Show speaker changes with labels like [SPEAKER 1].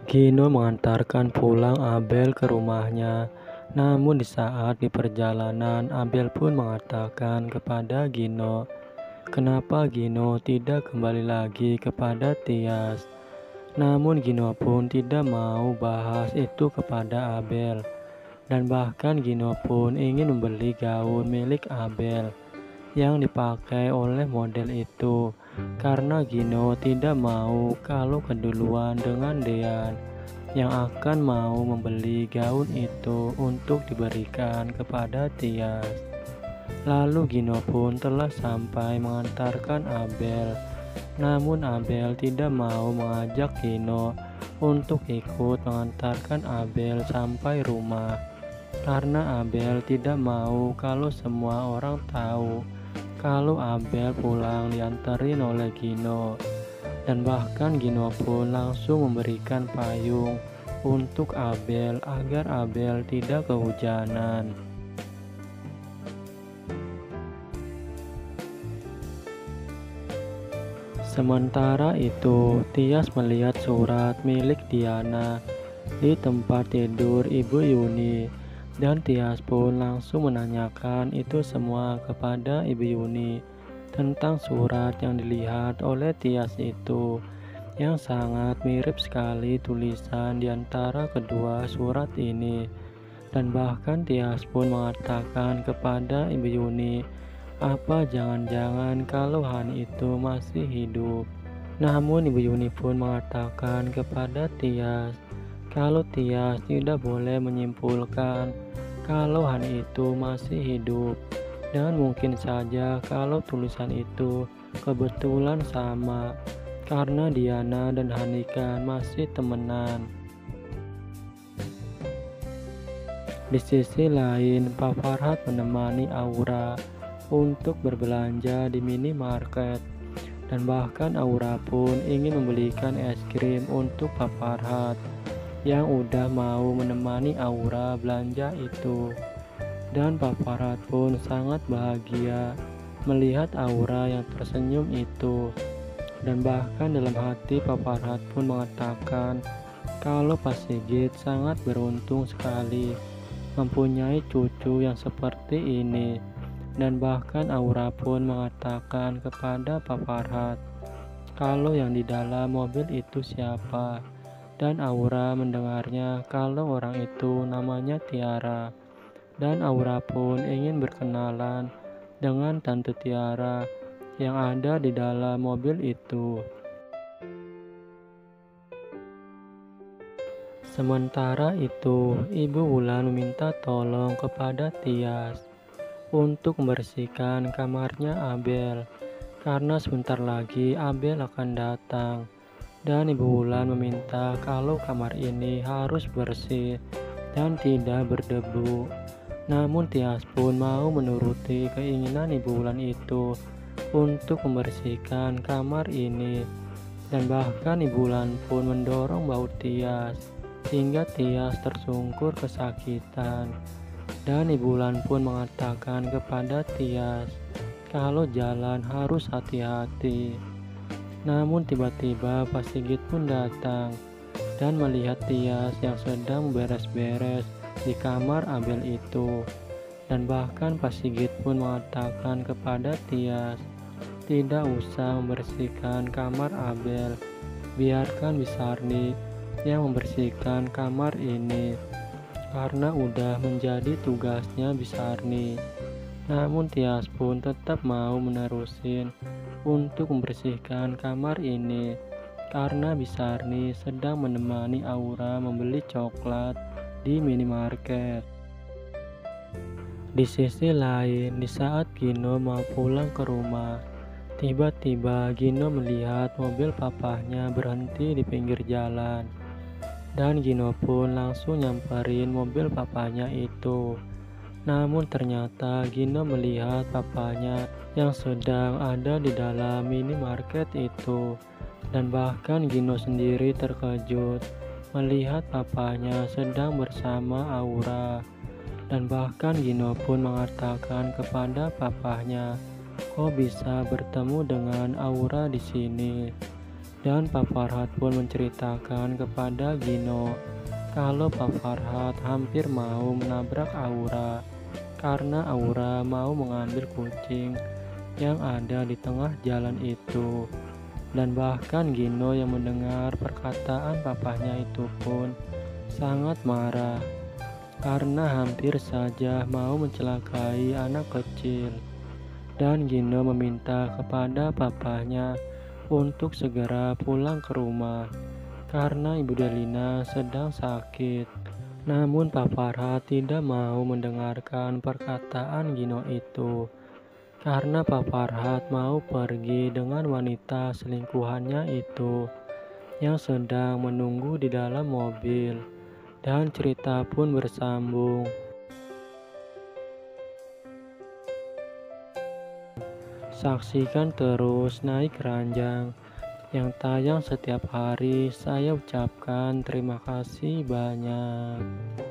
[SPEAKER 1] Gino mengantarkan pulang Abel ke rumahnya. Namun di saat di perjalanan, Abel pun mengatakan kepada Gino, kenapa Gino tidak kembali lagi kepada Tias. Namun Gino pun tidak mau bahas itu kepada Abel. Dan bahkan Gino pun ingin membeli gaun milik Abel yang dipakai oleh model itu, karena Gino tidak mau kalau keduluan dengan Dean yang akan mau membeli gaun itu untuk diberikan kepada Tias. Lalu Gino pun telah sampai mengantarkan Abel. Namun Abel tidak mau mengajak Gino untuk ikut mengantarkan Abel sampai rumah, karena Abel tidak mau kalau semua orang tahu kalau Abel pulang diantarin oleh Gino. Dan bahkan Gino pun langsung memberikan payung untuk Abel agar Abel tidak kehujanan. Sementara itu, Tias melihat surat milik Diana di tempat tidur Ibu Yuni, dan Tias pun langsung menanyakan itu semua kepada Ibu Yuni tentang surat yang dilihat oleh Tias itu, yang sangat mirip sekali tulisan di antara kedua surat ini. Dan bahkan Tias pun mengatakan kepada Ibu Yuni, apa jangan-jangan kalau Hani itu masih hidup. Namun Ibu Yuni pun mengatakan kepada Tias kalau Tias tidak boleh menyimpulkan kalau Hani itu masih hidup, dan mungkin saja kalau tulisan itu kebetulan sama, karena Diana dan Hani kan masih temenan. Di sisi lain, Pak Farhat menemani Aura untuk berbelanja di minimarket, dan bahkan Aura pun ingin membelikan es krim untuk Pak Farhat yang udah mau menemani Aura belanja itu. Dan Pak Farhat pun sangat bahagia melihat Aura yang tersenyum itu. Dan bahkan dalam hati Pak Farhat pun mengatakan kalau Pak Sigit sangat beruntung sekali mempunyai cucu yang seperti ini. Dan bahkan Aura pun mengatakan kepada Pak Farhat kalau yang di dalam mobil itu siapa. Dan Aura mendengarnya kalau orang itu namanya Tiara. Dan Aura pun ingin berkenalan dengan Tante Tiara yang ada di dalam mobil itu. Sementara itu, Ibu Wulan meminta tolong kepada Tias untuk membersihkan kamarnya Abel, karena sebentar lagi Abel akan datang. Dan Ibu Wulan meminta kalau kamar ini harus bersih dan tidak berdebu. Namun Tias pun mau menuruti keinginan Ibu Wulan itu untuk membersihkan kamar ini. Dan bahkan Ibu Wulan pun mendorong bahu Tias hingga Tias tersungkur kesakitan. Dan Ibu Wulan pun mengatakan kepada Tias kalau jalan harus hati-hati. Namun tiba-tiba Pak Sigit pun datang dan melihat Tias yang sedang beres-beres di kamar Abel itu. Dan bahkan Pak Sigit pun mengatakan kepada Tias tidak usah membersihkan kamar Abel, biarkan Bisarni yang membersihkan kamar ini, karena udah menjadi tugasnya Bisarni. Namun Tias pun tetap mau menerusin untuk membersihkan kamar ini, karena Bisarni sedang menemani Aura membeli coklat di minimarket. Di sisi lain, di saat Gino mau pulang ke rumah, tiba-tiba Gino melihat mobil papahnya berhenti di pinggir jalan. Dan Gino pun langsung nyamperin mobil papanya itu. Namun ternyata Gino melihat papanya yang sedang ada di dalam minimarket itu. Dan bahkan Gino sendiri terkejut melihat papanya sedang bersama Aura. Dan bahkan Gino pun mengatakan kepada papahnya, kok bisa bertemu dengan Aura di sini? Dan Pak Farhat pun menceritakan kepada Gino kalau Pak Farhat hampir mau menabrak Aura karena Aura mau mengambil kucing yang ada di tengah jalan itu. Dan bahkan Gino yang mendengar perkataan papahnya itu pun sangat marah karena hampir saja mau mencelakai anak kecil. Dan Gino meminta kepada papahnya untuk segera pulang ke rumah karena Ibu Delina sedang sakit. Namun Pak Farhat tidak mau mendengarkan perkataan Gino itu karena Pak Farhat mau pergi dengan wanita selingkuhannya itu yang sedang menunggu di dalam mobil. Dan cerita pun bersambung. Saksikan terus Naik Ranjang yang tayang setiap hari. Saya ucapkan terima kasih banyak.